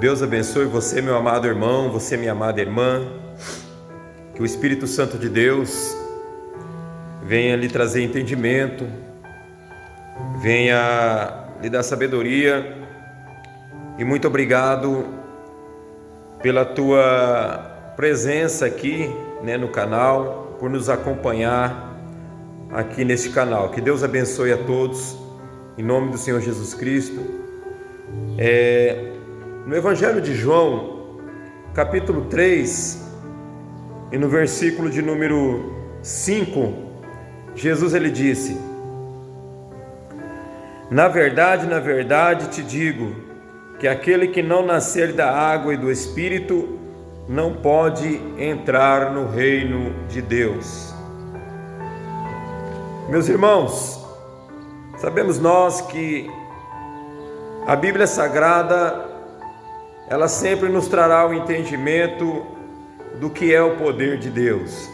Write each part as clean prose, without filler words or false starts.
Deus abençoe você, meu amado irmão, você, minha amada irmã. Que o Espírito Santo de Deus venha lhe trazer entendimento, venha lhe dar sabedoria. E muito obrigado pela tua presença aqui, no canal, por nos acompanhar aqui neste canal. Que Deus abençoe a todos, em nome do Senhor Jesus Cristo. No Evangelho de João, capítulo 3, e no versículo de número 5, Jesus ele disse: na verdade te digo, que aquele que não nascer da água e do Espírito não pode entrar no reino de Deus. Meus irmãos, sabemos nós que a Bíblia Sagrada, ela sempre nos trará o entendimento do que é o poder de Deus.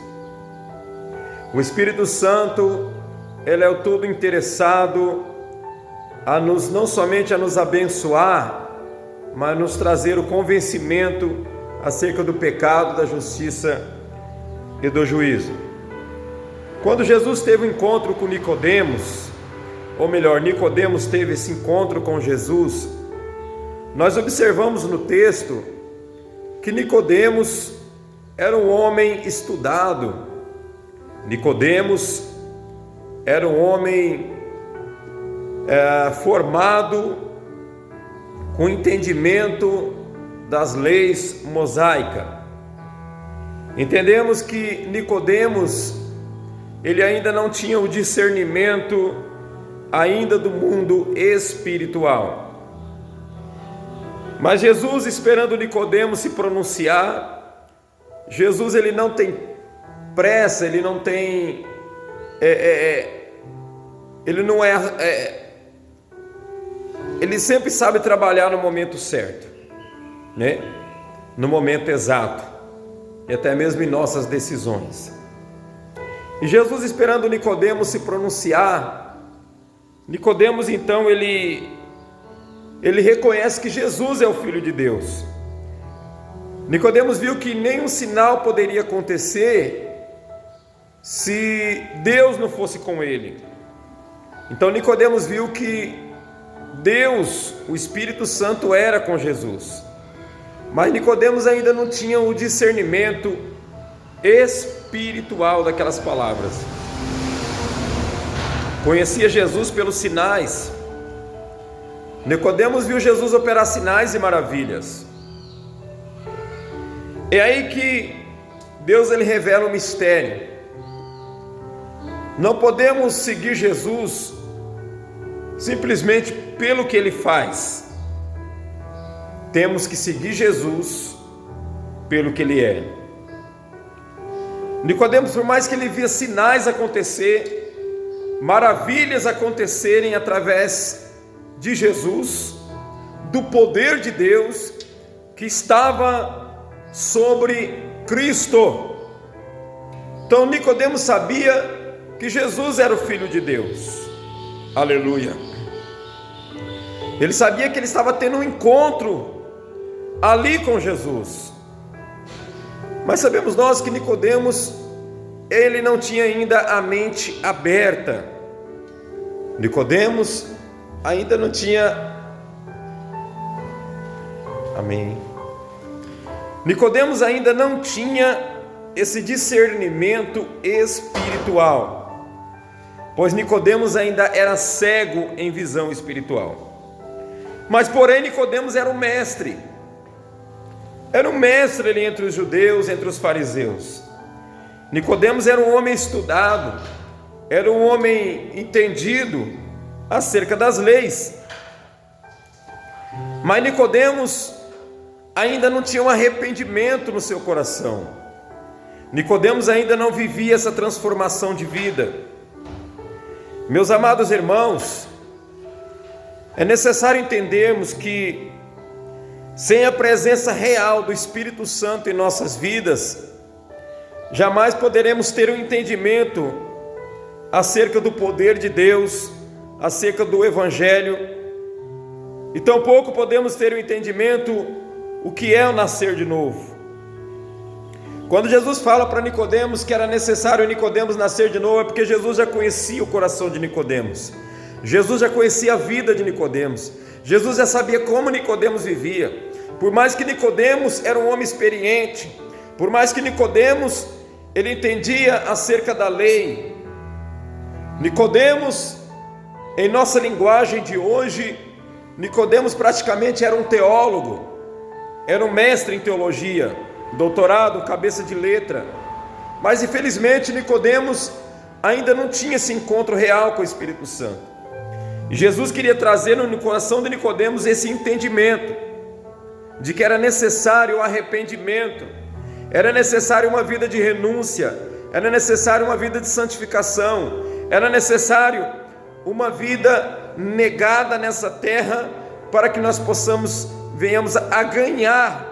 O Espírito Santo, ele é o todo interessado não somente a nos abençoar, mas nos trazer o convencimento acerca do pecado, da justiça e do juízo. Quando Jesus teve um encontro com Nicodemos, ou melhor, Nicodemos teve esse encontro com Jesus, nós observamos no texto que Nicodemos era um homem estudado. Nicodemos era um homem formado com entendimento das leis mosaicas. Entendemos que Nicodemos, ele ainda não tinha o discernimento ainda do mundo espiritual. Mas Jesus, esperando Nicodemos se pronunciar, Jesus ele não tem pressa, ele não tem, ele sempre sabe trabalhar no momento certo, no momento exato, e até mesmo em nossas decisões. E Jesus, esperando Nicodemos se pronunciar, Nicodemos então ele reconhece que Jesus é o Filho de Deus. Nicodemos viu que nenhum sinal poderia acontecer se Deus não fosse com ele. Então Nicodemos viu que Deus, o Espírito Santo, era com Jesus. Mas Nicodemos ainda não tinha o discernimento espiritual daquelas palavras. Conhecia Jesus pelos sinais. Nicodemos viu Jesus operar sinais e maravilhas. É aí que Deus ele revela um mistério. Não podemos seguir Jesus simplesmente pelo que ele faz. Temos que seguir Jesus pelo que ele é. Nicodemos, por mais que ele via sinais acontecer, maravilhas acontecerem através de Jesus, do poder de Deus que estava sobre Cristo. Então Nicodemos sabia que Jesus era o Filho de Deus. Aleluia. Ele sabia que ele estava tendo um encontro ali com Jesus. Mas sabemos nós que Nicodemos, ele não tinha ainda a mente aberta. Nicodemos ainda não tinha... Amém. Nicodemos ainda não tinha esse discernimento espiritual, pois Nicodemos ainda era cego em visão espiritual. Mas porém Nicodemos era um mestre. Era um mestre ali entre os judeus, entre os fariseus. Nicodemos era um homem estudado, era um homem entendido acerca das leis. Mas Nicodemos ainda não tinha um arrependimento no seu coração. Nicodemos ainda não vivia essa transformação de vida. Meus amados irmãos, é necessário entendermos que sem a presença real do Espírito Santo em nossas vidas, jamais poderemos ter um entendimento acerca do poder de Deus, acerca do Evangelho, e tampouco podemos ter um entendimento o que é o nascer de novo. Quando Jesus fala para Nicodemos que era necessário Nicodemos nascer de novo, é porque Jesus já conhecia o coração de Nicodemos. Jesus já conhecia a vida de Nicodemos. Jesus já sabia como Nicodemos vivia. Por mais que Nicodemos era um homem experiente, por mais que Nicodemos ele entendia acerca da lei, Nicodemos, em nossa linguagem de hoje, Nicodemos praticamente era um teólogo, era um mestre em teologia, doutorado, cabeça de letra. Mas infelizmente Nicodemos ainda não tinha esse encontro real com o Espírito Santo. E Jesus queria trazer no coração de Nicodemos esse entendimento de que era necessário o arrependimento, era necessário uma vida de renúncia, era necessário uma vida de santificação, era necessário uma vida negada nessa terra, para que nós venhamos a ganhar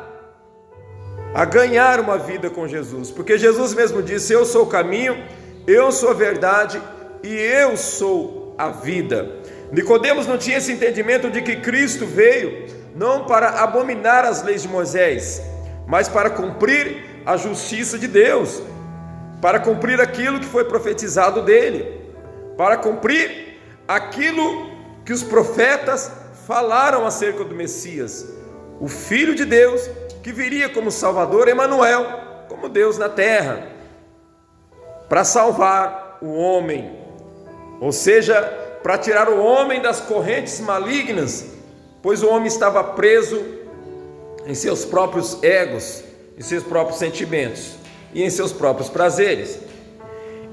uma vida com Jesus, porque Jesus mesmo disse: eu sou o caminho, eu sou a verdade e eu sou a vida. Nicodemos não tinha esse entendimento de que Cristo veio não para abominar as leis de Moisés, mas para cumprir a justiça de Deus, para cumprir aquilo que foi profetizado dele, para cumprir aquilo que os profetas falaram acerca do Messias, o Filho de Deus, que viria como Salvador, Emanuel, como Deus na terra, para salvar o homem, ou seja, para tirar o homem das correntes malignas, pois o homem estava preso em seus próprios egos, em seus próprios sentimentos e em seus próprios prazeres.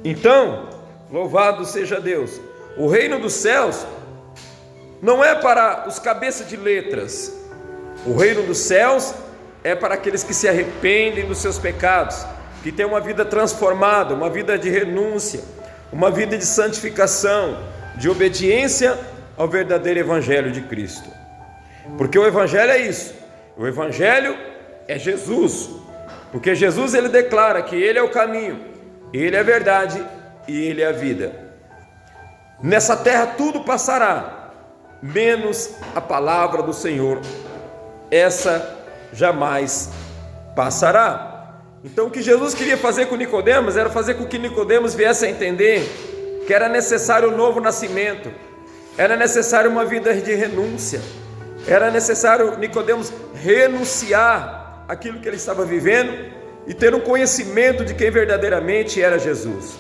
Então, louvado seja Deus, o reino dos céus não é para os cabeças de letras, o reino dos céus é para aqueles que se arrependem dos seus pecados, que têm uma vida transformada, uma vida de renúncia, uma vida de santificação, de obediência ao verdadeiro Evangelho de Cristo. Porque o Evangelho é isso, o Evangelho é Jesus, porque Jesus ele declara que Ele é o caminho, Ele é a verdade e Ele é a vida. Nessa terra tudo passará, menos a palavra do Senhor, essa jamais passará. Então o que Jesus queria fazer com Nicodemos era fazer com que Nicodemos viesse a entender que era necessário um novo nascimento, era necessário uma vida de renúncia, era necessário Nicodemos renunciar àquilo que ele estava vivendo e ter um conhecimento de quem verdadeiramente era Jesus.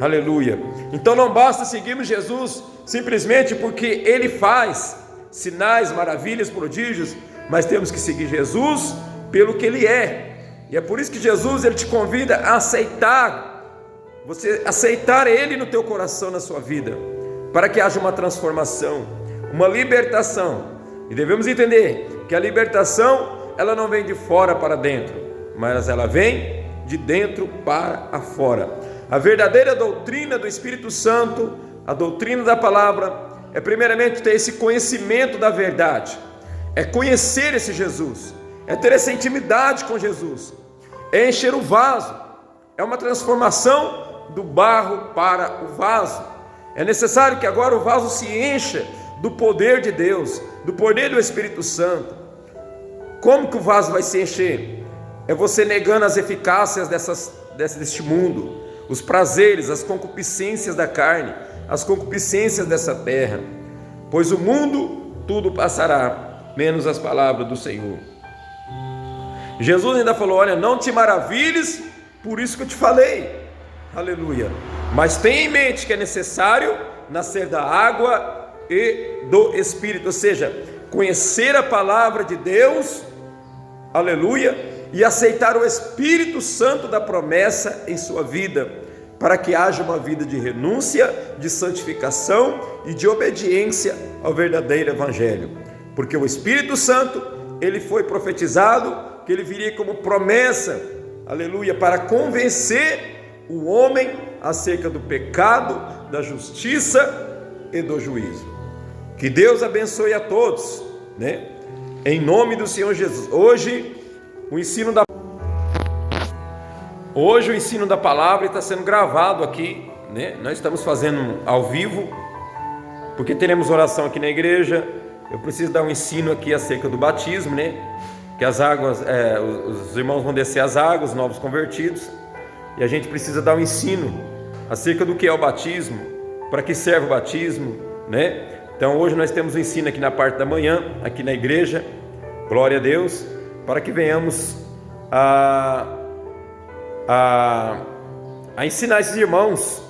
Aleluia. Então não basta seguirmos Jesus simplesmente porque Ele faz sinais, maravilhas, prodígios, mas temos que seguir Jesus pelo que Ele é. E é por isso que Jesus ele te convida a aceitar Ele no teu coração, na sua vida, para que haja uma transformação, uma libertação. E devemos entender que a libertação ela não vem de fora para dentro, mas ela vem de dentro para fora. A verdadeira doutrina do Espírito Santo, a doutrina da palavra, é primeiramente ter esse conhecimento da verdade, é conhecer esse Jesus, é ter essa intimidade com Jesus, é encher o vaso, é uma transformação do barro para o vaso. É necessário que agora o vaso se encha do poder de Deus, do poder do Espírito Santo. Como que o vaso vai se encher? É você negando as eficácias deste mundo, os prazeres, as concupiscências da carne, as concupiscências dessa terra, pois o mundo tudo passará, menos as palavras do Senhor. Jesus ainda falou: olha, não te maravilhes por isso que eu te falei, aleluia, mas tenha em mente que é necessário nascer da água e do Espírito, ou seja, conhecer a palavra de Deus, aleluia, e aceitar o Espírito Santo da promessa em sua vida, para que haja uma vida de renúncia, de santificação e de obediência ao verdadeiro Evangelho, porque o Espírito Santo, ele foi profetizado, que ele viria como promessa, aleluia, para convencer o homem acerca do pecado, da justiça e do juízo. Que Deus abençoe a todos, né? Em nome do Senhor Jesus. Hoje o ensino da palavra está sendo gravado aqui, né? Nós estamos fazendo ao vivo, porque teremos oração aqui na igreja. Eu preciso dar um ensino aqui acerca do batismo, né? que as águas, os irmãos vão descer as águas, novos convertidos, e a gente precisa dar um ensino acerca do que é o batismo, para que serve o batismo, né? Então hoje nós temos um ensino aqui na parte da manhã, aqui na igreja, glória a Deus, para que venhamos a ensinar esses irmãos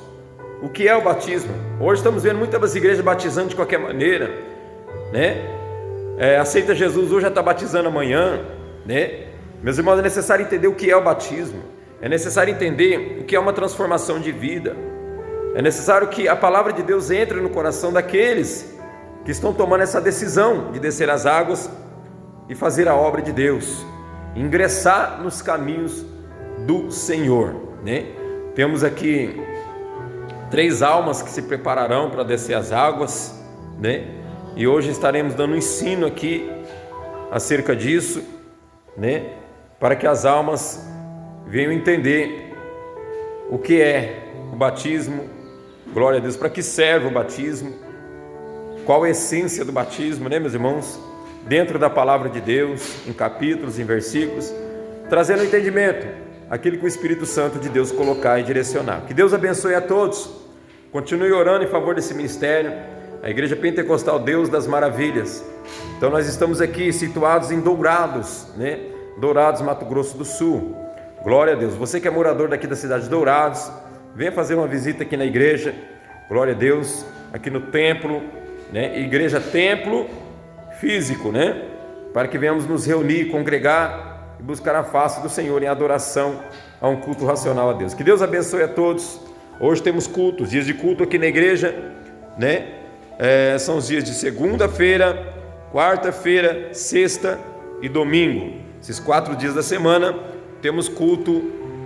o que é o batismo. Hoje estamos vendo muitas igrejas batizando de qualquer maneira, né? Aceita Jesus hoje, já está batizando amanhã, né? Meus irmãos, é necessário entender o que é o batismo, é necessário entender o que é uma transformação de vida, é necessário que a palavra de Deus entre no coração daqueles que estão tomando essa decisão de descer as águas e fazer a obra de Deus, ingressar nos caminhos do Senhor, né? Temos aqui 3 almas que se prepararão para descer as águas, né? E hoje estaremos dando um ensino aqui acerca disso, né? Para que as almas venham entender o que é o batismo, glória a Deus, para que serve o batismo, qual a essência do batismo, né, meus irmãos? Dentro da palavra de Deus, em capítulos, em versículos, trazendo entendimento, aquilo que o Espírito Santo de Deus colocar e direcionar. Que Deus abençoe a todos. Continue orando em favor desse ministério, a Igreja Pentecostal Deus das Maravilhas. Então nós estamos aqui situados em Dourados, né? Dourados, Mato Grosso do Sul. Glória a Deus. Você que é morador daqui da cidade de Dourados, venha fazer uma visita aqui na igreja. Glória a Deus. Aqui no templo, né? Igreja templo físico, né? Para que venhamos nos reunir, congregar e buscar a face do Senhor em adoração a um culto racional a Deus. Que Deus abençoe a todos. Hoje temos cultos, dias de culto aqui na igreja, né? São os dias de segunda-feira, quarta-feira, sexta e domingo. Esses 4 dias da semana temos culto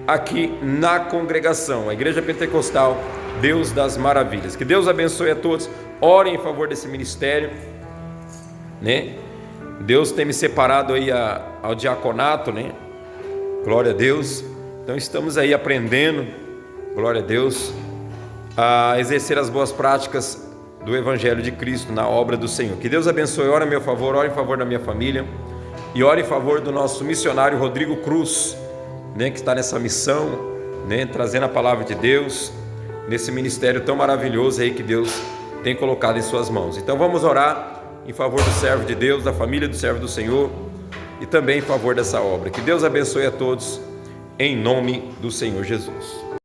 aqui na congregação, a Igreja Pentecostal Deus das Maravilhas. Que Deus abençoe a todos. Orem em favor desse ministério, né? Deus tem me separado aí ao diaconato, né? Glória a Deus. Então estamos aí aprendendo, glória a Deus, a exercer as boas práticas do Evangelho de Cristo na obra do Senhor. Que Deus abençoe. Ora a meu favor, ora em favor da minha família e ora em favor do nosso missionário Rodrigo Cruz, né, que está nessa missão, né, trazendo a palavra de Deus nesse ministério tão maravilhoso aí que Deus tem colocado em suas mãos. Então vamos orar em favor do servo de Deus, da família do servo do Senhor e também em favor dessa obra. Que Deus abençoe a todos em nome do Senhor Jesus.